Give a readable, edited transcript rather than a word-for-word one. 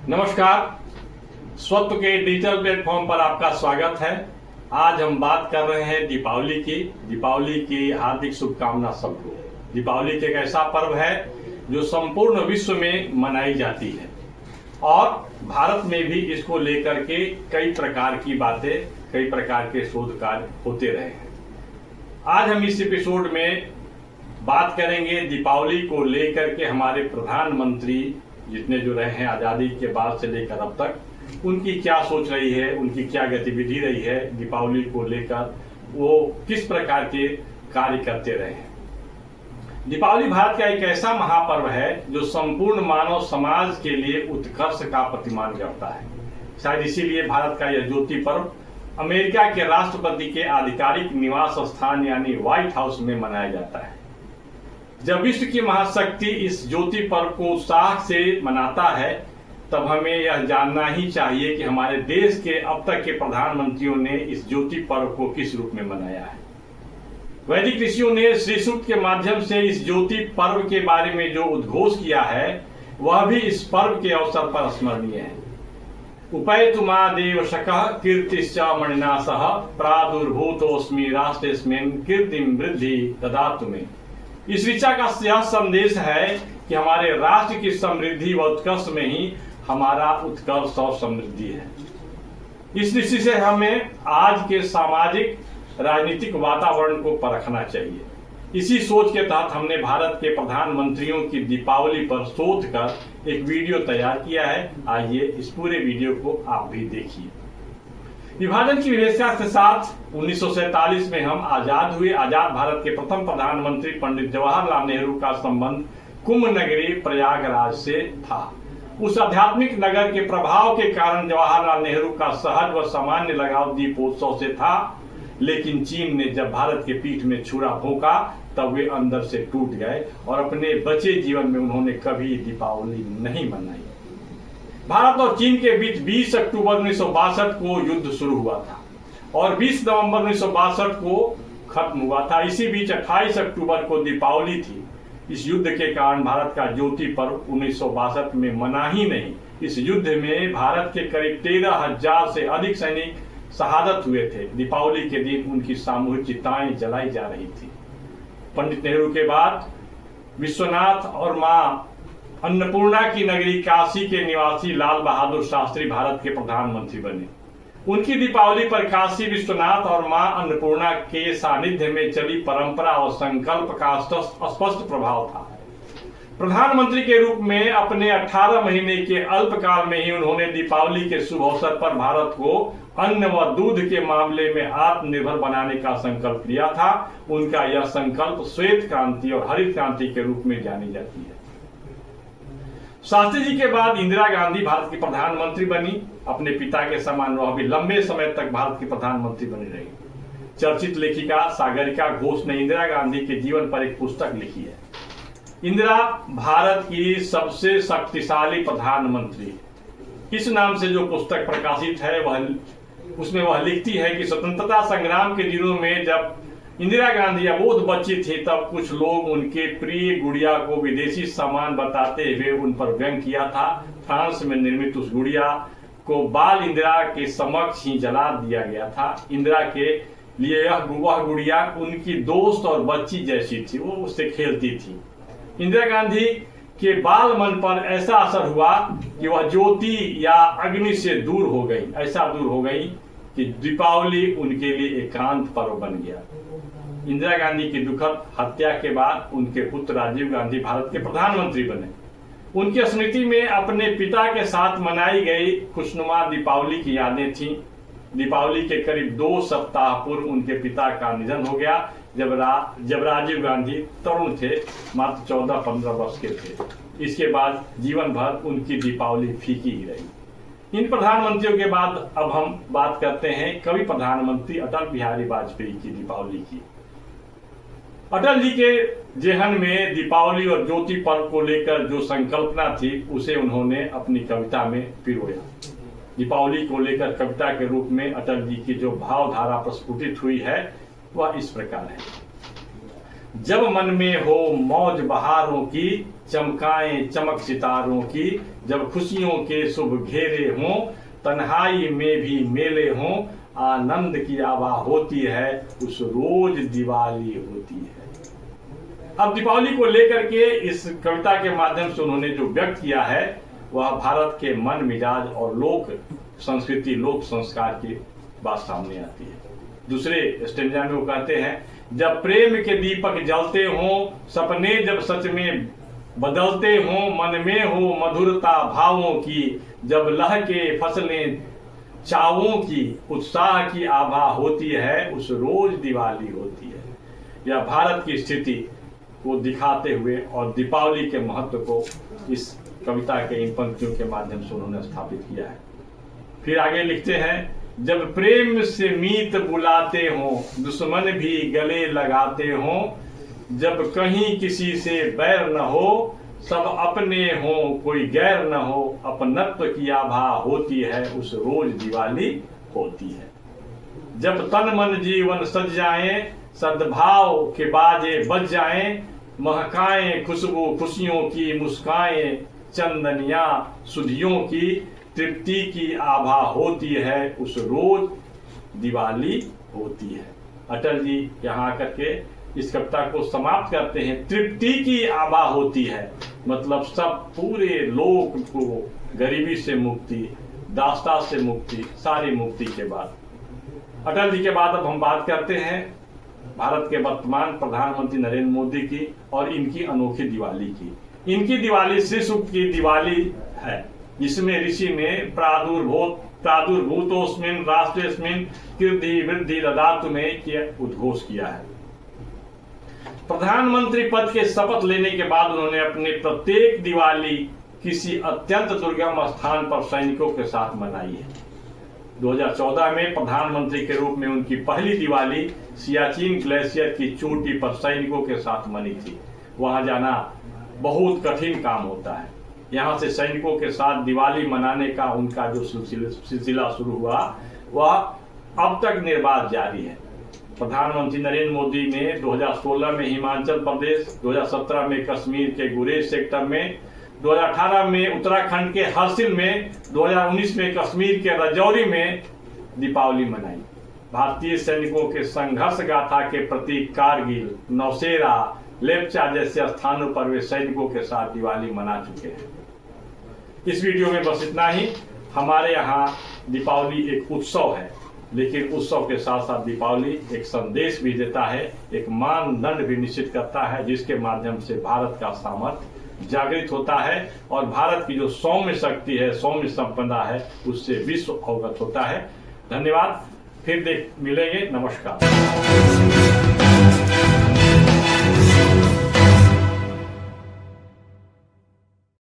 नमस्कार। स्वत्व के डिजिटल प्लेटफॉर्म पर आपका स्वागत है। आज हम बात कर रहे हैं दीपावली की हार्दिक शुभकामना सबको। दीपावली एक ऐसा पर्व है जो संपूर्ण विश्व में मनाई जाती है और भारत में भी इसको लेकर के कई प्रकार की बातें, कई प्रकार के शोध कार्य होते रहे हैं। आज हम इस एपिसोड में बात करेंगे दीपावली को लेकर के हमारे प्रधानमंत्री जितने जो रहे हैं आज़ादी के बाद से लेकर अब तक, उनकी क्या सोच रही है, उनकी क्या गतिविधि रही है, दीपावली को लेकर वो किस प्रकार के कार्य करते रहे हैं। दीपावली भारत का एक ऐसा महापर्व है जो संपूर्ण मानव समाज के लिए उत्कर्ष का प्रतिमान करता है। शायद इसीलिए भारत का यह ज्योति पर्व अमेरिका के राष्ट्रपति के आधिकारिक निवास स्थान यानी व्हाइट हाउस में मनाया जाता है। जब विश्व की महाशक्ति इस ज्योति पर्व को उत्साह से मनाता है, तब हमें यह जानना ही चाहिए कि हमारे देश के अब तक के प्रधानमंत्रियों ने इस ज्योति पर्व को किस रूप में मनाया है। वैदिक ऋषियों ने श्री सूक्त के माध्यम से इस ज्योति पर्व के बारे में जो उद्घोष किया है, वह भी इस पर्व के अवसर पर स्मरणीय है। उपैतु मा देवशकः कीर्तिश्च मणिना सह प्रादुर्भूतोऽस्मि राष्ट्रेऽस्मिन् कीर्तिं वृद्धि ददातु मे। इस ऋचा का यह संदेश है कि हमारे राष्ट्र की समृद्धि व उत्कर्ष में ही हमारा उत्कर्ष और समृद्धि है। इस दृष्टि से हमें आज के सामाजिक राजनीतिक वातावरण को परखना चाहिए। इसी सोच के तहत हमने भारत के प्रधानमंत्रियों की दीपावली पर शोध कर एक वीडियो तैयार किया है। आइए इस पूरे वीडियो को आप भी देखिए। विभाजन की विवेचना के साथ 1947 में हम आजाद हुए। आजाद भारत के प्रथम प्रधानमंत्री पंडित जवाहरलाल नेहरू का संबंध कुंभ नगरी प्रयागराज से था। उस आध्यात्मिक नगर के प्रभाव के कारण जवाहरलाल नेहरू का सहज व सामान्य लगाव दीपोत्सव से था, लेकिन चीन ने जब भारत के पीठ में छुरा भोंका तब वे अंदर से टूट गए और अपने बचे जीवन में उन्होंने कभी दीपावली नहीं मनाई। भारत और चीन के बीच 20 अक्टूबर 1962 को युद्ध शुरू हुआ था और 20 नवंबर 1962 को खत्म हुआ था। इसी बीच 28 अक्टूबर को दीपावली थी। इस युद्ध के कारण भारत का ज्योति पर्व 1962 में मना ही नहीं। इस युद्ध में भारत के करीब 13,000 से अधिक सैनिक शहादत हुए थे। दीपावली के दिन उनकी सामूहिक चिताएं जलाई जा रही थी। पंडित नेहरू के बाद विश्वनाथ और मां अन्नपूर्णा की नगरी काशी के निवासी लाल बहादुर शास्त्री भारत के प्रधानमंत्री बने। उनकी दीपावली पर काशी विश्वनाथ और मां अन्नपूर्णा के सानिध्य में चली परंपरा और संकल्प का स्पष्ट प्रभाव था। प्रधानमंत्री के रूप में अपने 18 महीने के अल्पकाल में ही उन्होंने दीपावली के शुभ अवसर पर भारत को अन्न व दूध के मामले में आत्मनिर्भर बनाने का संकल्प लिया था। उनका यह संकल्प श्वेत क्रांति और हरित क्रांति के रूप में जानी जाती है। शास्त्री जी के बाद इंदिरा गांधी भारत की प्रधानमंत्री बनी। अपने पिता के समान वह भी लंबे समय तक भारत की प्रधानमंत्री बनी रही। चर्चित लेखिका सागरिका घोष ने इंदिरा गांधी के जीवन पर एक पुस्तक लिखी है। इंदिरा भारत की सबसे शक्तिशाली प्रधानमंत्री, इस नाम से जो पुस्तक प्रकाशित है उसमें वह लिखती है कि स्वतंत्रता संग्राम के दिनों में जब इंदिरा गांधी अबोध बच्ची थी, तब कुछ लोग उनके प्रिय गुड़िया को विदेशी सामान बताते हुए उन पर व्यंग किया था। फ्रांस में निर्मित उस गुड़िया को बाल इंदिरा के समक्ष ही जला दिया गया था। इंदिरा के लिए वह गुड़िया उनकी दोस्त और बच्ची जैसी थी, वो उससे खेलती थी। इंदिरा गांधी के बाल मन पर ऐसा असर हुआ कि वह ज्योति या अग्नि से दूर हो गई, ऐसा दूर हो गई कि दीपावली उनके लिए एकांत पर्व बन गया। इंदिरा गांधी की दुखद हत्या के बाद उनके पुत्र राजीव गांधी भारत के प्रधानमंत्री बने। उनकी स्मृति में अपने पिता के साथ मनाई गई खुशनुमा दीपावली की यादें थीं। दीपावली के करीब 2 सप्ताह पूर्व उनके पिता का निधन हो गया, जब राजीव गांधी तरुण थे, मात्र 14-15 वर्ष के थे। इसके बाद जीवन भर उनकी दीपावली फीकी ही रही। इन प्रधानमंत्रियों के बाद अब हम बात करते हैं कवि प्रधानमंत्री अटल बिहारी वाजपेयी की दीपावली की। अटल जी के जेहन में दीपावली और ज्योति पर्व को लेकर जो संकल्पना थी, उसे उन्होंने अपनी कविता में पिरोया। दीपावली को लेकर कविता के रूप में अटल जी की जो भावधारा प्रस्फुटित हुई है, वह इस प्रकार है। जब मन में हो मौज बहारों की, चमकाएं चमक सितारों की, जब खुशियों के शुभ घेरे हों, तन्हाई में भी मेले हों, आनंद की आभा होती है, उस रोज दिवाली होती है। अब दीपावली को लेकर के इस कविता के माध्यम से उन्होंने जो व्यक्त किया है वह भारत के मन मिजाज और लोक संस्कृति लोक संस्कार की बात सामने आती है। दूसरे स्टेंजा में वो कहते हैं, जब प्रेम के दीपक जलते हों, सपने जब सच में बदलते हों, मन में हो मधुरता भावों की, जब लहके फसलें चावों की, उत्साह की आभा होती है, उस रोज दिवाली होती है। यह भारत की स्थिति को दिखाते हुए और दीपावली के महत्व को इस कविता के इन पंक्तियों के माध्यम से उन्होंने स्थापित किया है। फिर आगे लिखते हैं, जब प्रेम से मीत बुलाते हों, दुश्मन भी गले लगाते हों, जब कहीं किसी से बैर न हो, सब अपने हो कोई गैर न हो, अपनत्व की आभा होती है, उस रोज दिवाली होती है। जब तन मन जीवन सज जाएं, सद्भाव के बाजे बज जाएं, महकाएं खुशबू खुशियों की, मुस्काएं चंदनिया सुधियों की, तृप्ति की आभा होती है, उस रोज दिवाली होती है। अटल जी यहाँ आकर के इस कविता को समाप्त करते हैं, तृप्ति की आभा होती है, मतलब सब पूरे लोक को गरीबी से मुक्ति, दास्ता से मुक्ति, सारी मुक्ति के बाद। अटल जी के बाद अब हम बात करते हैं भारत के वर्तमान प्रधानमंत्री नरेंद्र मोदी की और इनकी अनोखी दिवाली की। इनकी दिवाली श्री सूक्त की दिवाली है, जिसमें ऋषि ने प्रादुर्भूतोस्मिन् राष्ट्रेस्मिन् कीर्ति वृद्धि ददातु में उद्घोष किया है। प्रधानमंत्री पद के शपथ लेने के बाद उन्होंने अपनी प्रत्येक दिवाली किसी अत्यंत दुर्गम स्थान पर सैनिकों के साथ मनाई है। 2014 में प्रधानमंत्री के रूप में उनकी पहली दिवाली सियाचिन ग्लेशियर की चोटी पर सैनिकों के साथ मनी थी। वहां जाना बहुत कठिन काम होता है। यहाँ से सैनिकों के साथ दिवाली मनाने का उनका जो सिलसिला शुरू हुआ वह अब तक निर्बाध जारी है। प्रधानमंत्री नरेंद्र मोदी ने 2016 में हिमाचल प्रदेश, 2017 में कश्मीर के गुरेज सेक्टर में, 2018 में उत्तराखंड के हरसिल में, 2019 में कश्मीर के राजौरी में दीपावली मनाई। भारतीय सैनिकों के संघर्ष गाथा के प्रतीक कारगिल, नौशेरा, लेप्चा जैसे स्थानों पर वे सैनिकों के साथ दिवाली मना चुके हैं। इस वीडियो में बस इतना ही। हमारे यहाँ दीपावली एक उत्सव है, लेकिन उत्सव के साथ साथ दीपावली एक संदेश भी देता है, एक मानदंड भी निश्चित करता है, जिसके माध्यम से भारत का सामर्थ्य जागृत होता है और भारत की जो सौम्य शक्ति है, सौम्य संपदा है, उससे विश्व अवगत होता है। धन्यवाद। फिर मिलेंगे। नमस्कार।